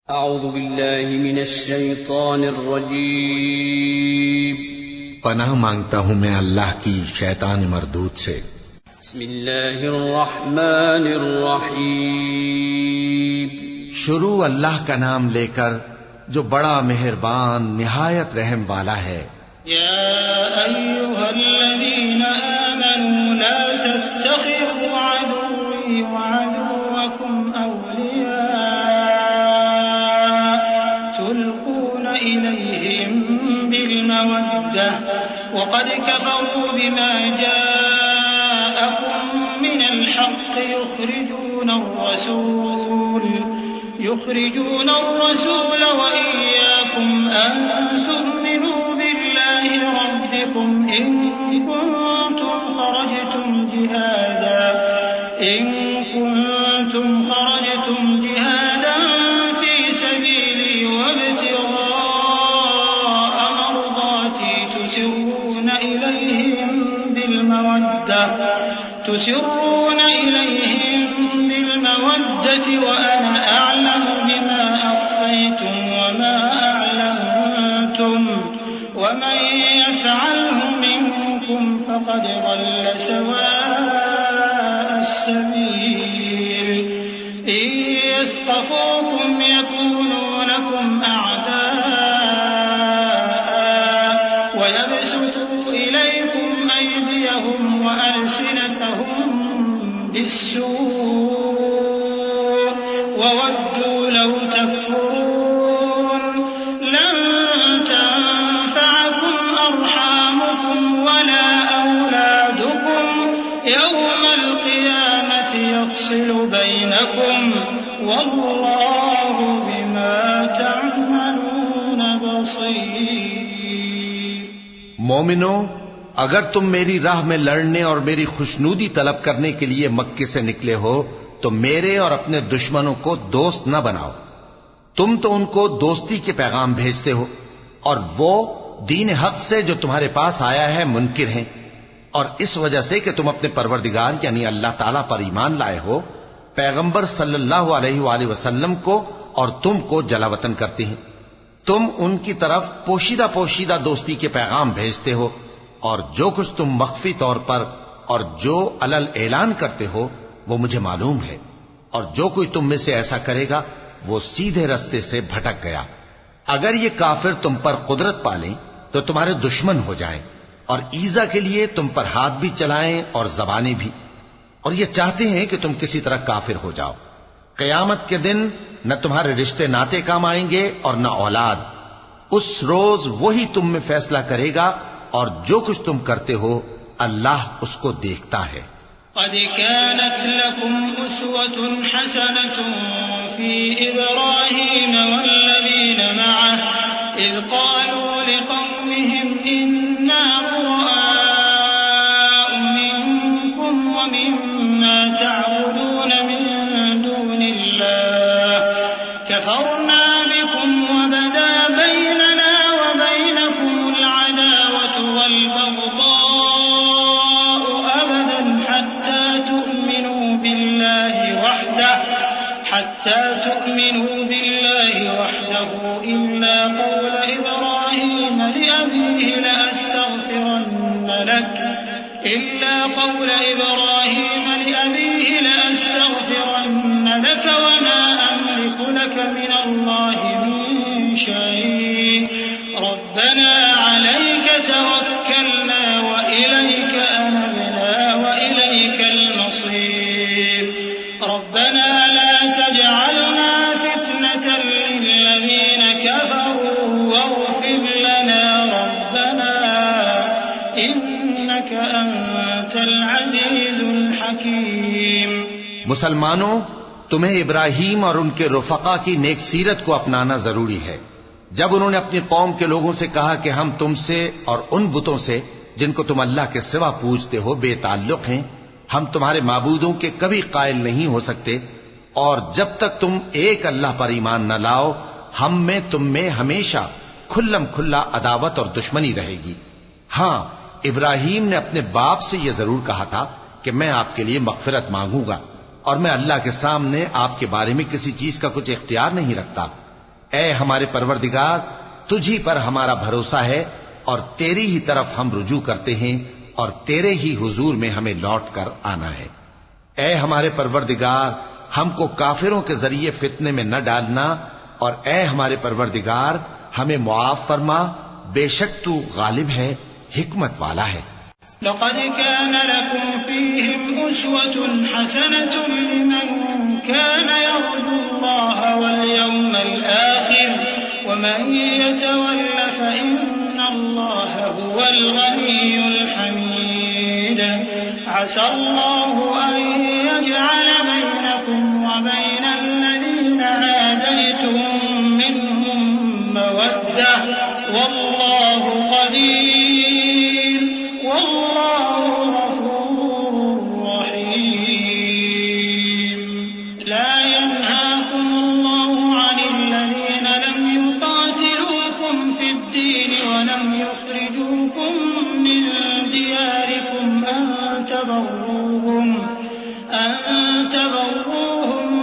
अऊज़ु बिल्लाहि मिनश शैतानिर रजीम। पनाह मांगता हूँ मैं अल्लाह की शैतान मरदूद से। बिस्मिल्लाहिर रहमानिर रहीम। शुरू अल्लाह का नाम लेकर जो बड़ा मेहरबान निहायत रहम वाला है। या अय्युहल्लज़ीना आमनू ला तत्तखिज़ू अदुव्वी व अदुव्वकुम अवलिया तुल्कूना इलैहिम बिलमवद्दह व क़द कफ़रू बिमा जाअकुम मिनल हक़्क़ युख़रिजूना अर्रसूल व इय्याकुम अन तु'मिनू बिल्लाहि रब्बिकुम इन कुंतुम खरजतुम जिहादन फी सबीली वब्तिग़ाअ मरदाती तुसिर्रूना इलैहिम बिलमवद्दति व अना अअलमु बिमा अख़फ़य्तुम वमा अअलनतुम वमन यफ़अलहु मिनकुम फ़क़द ضل सवाअ السबील इन यस्क़फ़ूकुम यकूनू लकुम अअदाअ व यबसुतू इलैकुम अयदियहुम व अलसिनतहुम बिस्सूء ववद्दू लौ तकफुरून लन तंफ़अकुम अर्हामुकुम वला औलादुकुम यौमल क़ियामति यफ़सिलु बैनकुम वल्लाहु बिमा तअमलून बसीर। मोमिनो, अगर तुम मेरी राह में लड़ने और मेरी खुशनूदी तलब करने के लिए मक्के से निकले हो तो मेरे और अपने दुश्मनों को दोस्त न बनाओ। तुम तो उनको दोस्ती के पैगाम भेजते हो और वो दीन हक से जो तुम्हारे पास आया है मुनकिर हैं, और इस वजह से कि तुम अपने परवरदिगार यानी अल्लाह ताला पर ईमान लाए हो, पैगंबर सल्लल्लाहु अलैहि वसल्लम को और तुमको जलावतन करते हैं। तुम उनकी तरफ पोशीदा पोशीदा दोस्ती के पैगाम भेजते हो, और जो कुछ तुम मख्फी तौर पर और जो अलल ऐलान करते हो वो मुझे मालूम है, और जो कोई तुम में से ऐसा करेगा वो सीधे रास्ते से भटक गया। अगर ये काफिर तुम पर कुदरत पालें तो तुम्हारे दुश्मन हो जाएं और ईजा के लिए तुम पर हाथ भी चलाएं और जबानें भी, और ये चाहते हैं कि तुम किसी तरह काफिर हो जाओ। क़यामत के दिन न तुम्हारे रिश्ते नाते काम आएंगे और न औलाद। उस रोज वही तुम में फैसला करेगा, और जो कुछ तुम करते हो अल्लाह उसको देखता है। क़द कानत लकुम उस्वतुन हसनतुन फी इब्राहीम वल्लज़ीन मअह इज़ क़ालू लिक़ौमिहिम इन्ना बुराअउ मिनकुम व मिम्मा तअबुदून मिन दूनिल्लाह कफ़रना बिकुम व बदा बैनना व बैनकुमुल अदावतु वल बग़दाअ अबदन हत्ता तु'मिनू बिल्लाहि वहदहु इल्ला क़ौला इब्राहीम लिअबीहि लअस्तग़फिरन्न लक वमा अमलिकु लक मिनल्लाहि मिन शै'इन रब्बना अलैक तवक्कलना व इलैक अनबना व इलैकल मसीर रब्बना ला तजअलना फितनतन लिल्लज़ीन कफ़रू वग़फिर लना रब्बना इन्नक अंतल अज़ीज़ुल हकीम। मुसलमानों, तुम्हें इब्राहीम और उनके रुफ़क़ा की नेक सीरत को अपनाना जरूरी है। जब उन्होंने अपनी कौम के लोगों से कहा कि हम तुमसे और उन बुतों से जिनको तुम अल्लाह के सिवा पूजते हो बेताल्लुक हैं, हम तुम्हारे माबूदों के कभी कायल नहीं हो सकते, और जब तक तुम एक अल्लाह पर ईमान न लाओ हम में तुम में हमेशा खुल्लम खुल्ला अदावत और दुश्मनी रहेगी। हां, इब्राहीम ने अपने बाप से यह जरूर कहा था कि मैं आपके लिए मग़फ़िरत मांगूंगा और मैं अल्लाह के सामने आपके बारे में किसी चीज का कुछ इख्तियार नहीं रखता। ऐ हमारे परवरदिगार, तुझी पर हमारा भरोसा है और तेरी ही तरफ हम रुजू करते हैं और तेरे ही हुजूर में हमें लौट कर आना है। ऐ हमारे परवरदिगार, हमको काफिरों के जरिए फितने में न डालना और ऐ हमारे परवरदिगार, हमें मुआफ फरमा, बेशक तू गालिब है, हिकमत वाला है। लक़द कान लकुम फ़ीहिम उस्वतुन हसनतुन लिमन कान यर्जुल्लाह वल यौमल आखिर वमन यतवल्ल फ़इन्नल्लाह हुवल गनियुल हमीद। असल्लाहु अन यजअल बैनकुम व बैनल लज़ीना आदैतुम मिनहुम मवद्दह वल्लाहु क़दीर वल्लाहु गफूरुर रहीम। ला यनहाकुमुल्लाहु अनिल लज़ीना लम युक़ातिलूकुम फ़िद्दीन व लम युख़रिजूकुम मिन दियारिकुम अन तबर्रूहुम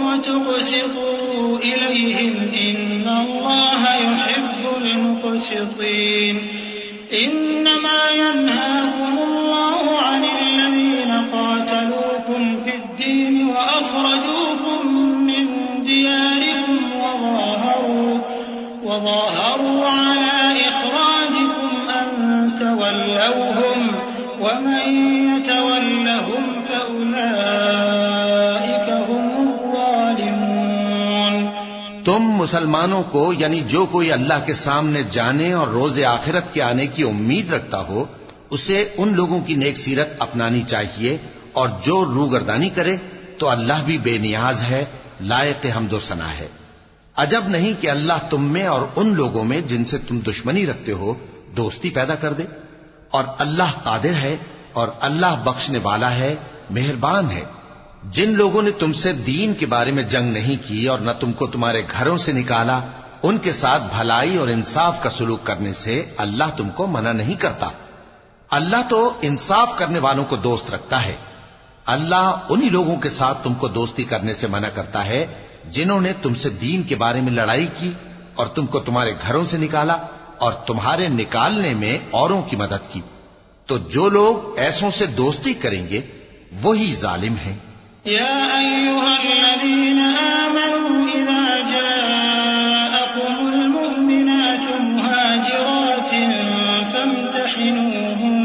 व तुक़सितू इलैहिम इन्नल्लाहा युहिब्बुल मुक़सितीन। इन्नमा यन्हाकुमुल्लाहु अनिल लज़ीना क़ातलूकुम फ़िद्दीन व अख़रजूकुम मिन दियारिकुम व ज़ाहरू अला इख़राजिकुम अन तवल्लौहुम वमन यतवल्लहुम फ़उलाइका हुमुज़ ज़ालिमून। तुम मुसलमानों को, यानी जो कोई अल्लाह के सामने जाने और रोज़े आखिरत के आने की उम्मीद रखता हो, उसे उन लोगों की नेक सीरत अपनानी चाहिए, और जो रूगर्दानी करे तो अल्लाह भी बेनियाज है, लायक हम्दो सना है। अजब नहीं कि अल्लाह तुम में और उन लोगों में जिनसे तुम दुश्मनी रखते हो दोस्ती पैदा कर दे। और अल्लाह कादिर है और अल्लाह बख्शने वाला है, मेहरबान है। जिन लोगों ने तुमसे दीन के बारे में जंग नहीं की और न तुमको तुम्हारे घरों से निकाला, उनके साथ भलाई और इंसाफ का सलूक करने से अल्लाह तुमको मना नहीं करता। अल्लाह तो इंसाफ करने वालों को दोस्त रखता है। अल्लाह उन्हीं लोगों के साथ तुमको दोस्ती करने से मना करता है जिन्होंने तुमसे दीन के बारे में लड़ाई की और तुमको तुम्हारे घरों से निकाला और तुम्हारे निकालने में औरों की मदद की। तो जो लोग ऐसों से दोस्ती करेंगे वही जालिम हैं। या अय्युहल्लज़ीना आमनू इज़ा जाअकुमुल मुमिनातु मुहाजिरातिन फम्तहिनूहुन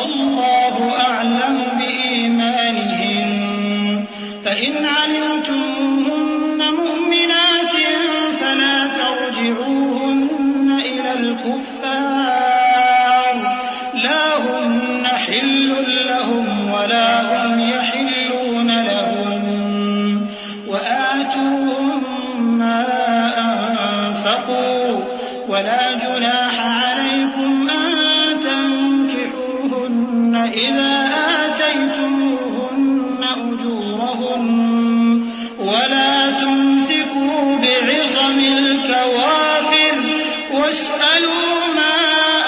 अल्लाहु अअलमु बिईमानिहिन फ़इन अलिमतुमुहुन्ना मुमिनातिन फला तर्जिऊहुन्ना इलल कुफ़्फ़ार ला हुन्ना हिल्लुन लहुम वला हुम यहिल्लून लहुम वआतूहुम मा अनफ़क़ू वला जुनाह अलैकुम अन तंकिहूहुन्ना इज़ा आतैतुमूहुन्ना उजूरहुन वला तुमसिकू बि'िصमिल कवाफ़िर वस्अलू मा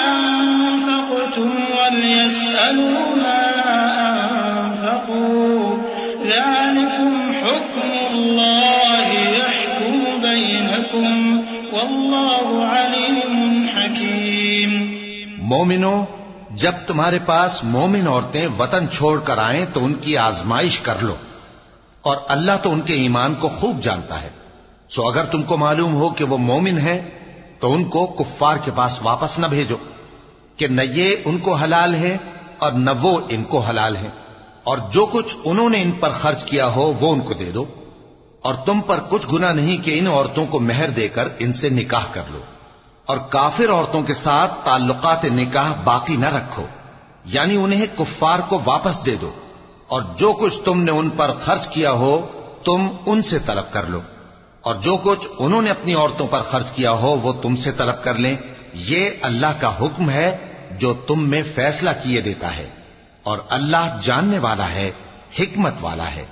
अनफ़क़्तुम वलयस्अलू मा अनफ़क़ू ज़ालिकुम हुक्मुल्लाहि यहकुमु बैनकुम वल्लाहु अलीमुन हकीम। मोमिनो, जब तुम्हारे पास मोमिन औरतें वतन छोड़कर आएं तो उनकी आजमाइश कर लो, और अल्लाह तो उनके ईमान को खूब जानता है। सो अगर तुमको मालूम हो कि वो मोमिन हैं तो उनको कुफ्फार के पास वापस न भेजो कि न ये उनको हलाल है और न वो इनको हलाल है, और जो कुछ उन्होंने इन पर खर्च किया हो वो उनको दे दो। और तुम पर कुछ गुनाह नहीं कि इन औरतों को मेहर देकर इनसे निकाह कर लो, और काफिर औरतों के साथ ताल्लुकात निकाह बाकी न रखो, यानी उन्हें कुफ्फार को वापस दे दो, और जो कुछ तुमने उन पर खर्च किया हो तुम उनसे तलब कर लो, और जो कुछ उन्होंने अपनी औरतों पर खर्च किया हो वो तुमसे तलब कर लें। ये अल्लाह का हुक्म है जो तुम में फैसला किए देता है, और अल्लाह जानने वाला है, हिकमत वाला है।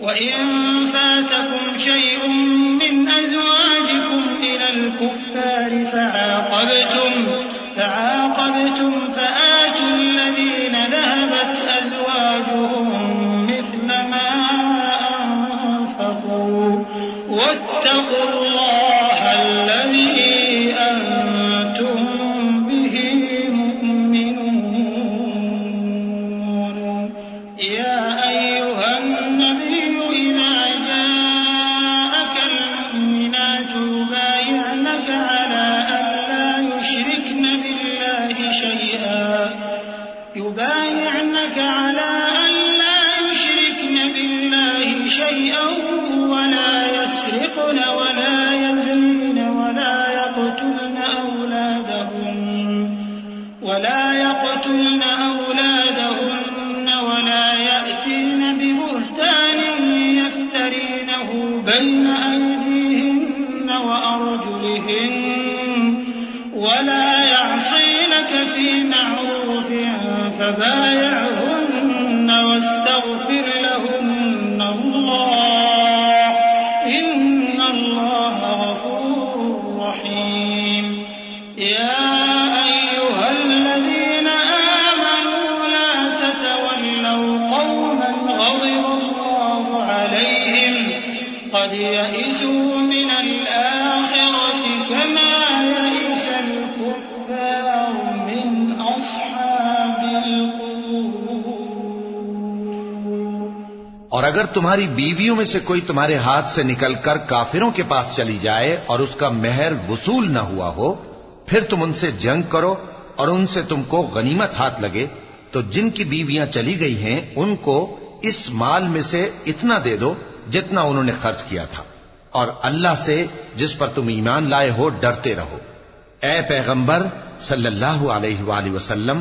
वइन फातकुम शयउन मिन अज़वाजिकुम इलल कुफ़्फ़ारि फ़अक़बतुम फ़आतुल लज़ीना ज़हबत अज़वाजुहुम मिस्ला मा अनफ़क़ू वत्तक़ुल्लाह ولا يعصينك في معروف فبايعهن واستغفر لهن الله إن الله غفور رحيم يا أيها الذين آمنوا لا تتولوا قوما غضب الله عليهم قد يئسوا من الآخرة كما يئس الكفار من أصحاب القبور। और अगर तुम्हारी बीवियों में से कोई तुम्हारे हाथ से निकलकर काफिरों के पास चली जाए और उसका मेहर वसूल न हुआ हो, फिर तुम उनसे जंग करो और उनसे तुमको गनीमत हाथ लगे, तो जिनकी बीवियां चली गई हैं उनको इस माल में से इतना दे दो जितना उन्होंने खर्च किया था, और अल्लाह से जिस पर तुम ईमान लाए हो डरते रहो। ए पैगंबर सल्लल्लाहु अलैहि वसल्लम,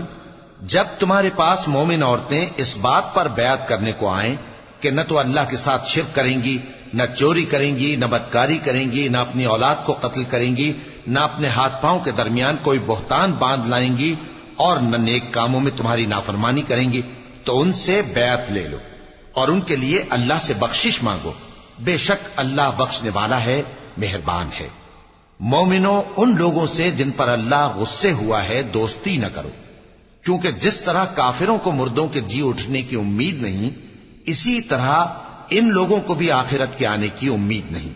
जब तुम्हारे पास मोमिन औरतें इस बात पर बयात करने को आए कि न तो अल्लाह के साथ शिर्क करेंगी, न चोरी करेंगी, न बदकारी करेंगी, न अपनी औलाद को कत्ल करेंगी, न अपने हाथ पांव के दरमियान कोई बोहतान बांध लाएंगी, और न नेक कामों में तुम्हारी नाफरमानी करेंगी, तो उनसे बैत ले लो और उनके लिए अल्लाह से बख्शिश मांगो। बेशक अल्लाह बख्शने वाला है, मेहरबान है। मोमिनो, उन लोगों से जिन पर अल्लाह गुस्से हुआ है दोस्ती न करो, क्योंकि जिस तरह काफिरों को मुर्दों के जी उठने की उम्मीद नहीं, इसी तरह इन लोगों को भी आखिरत के आने की उम्मीद नहीं।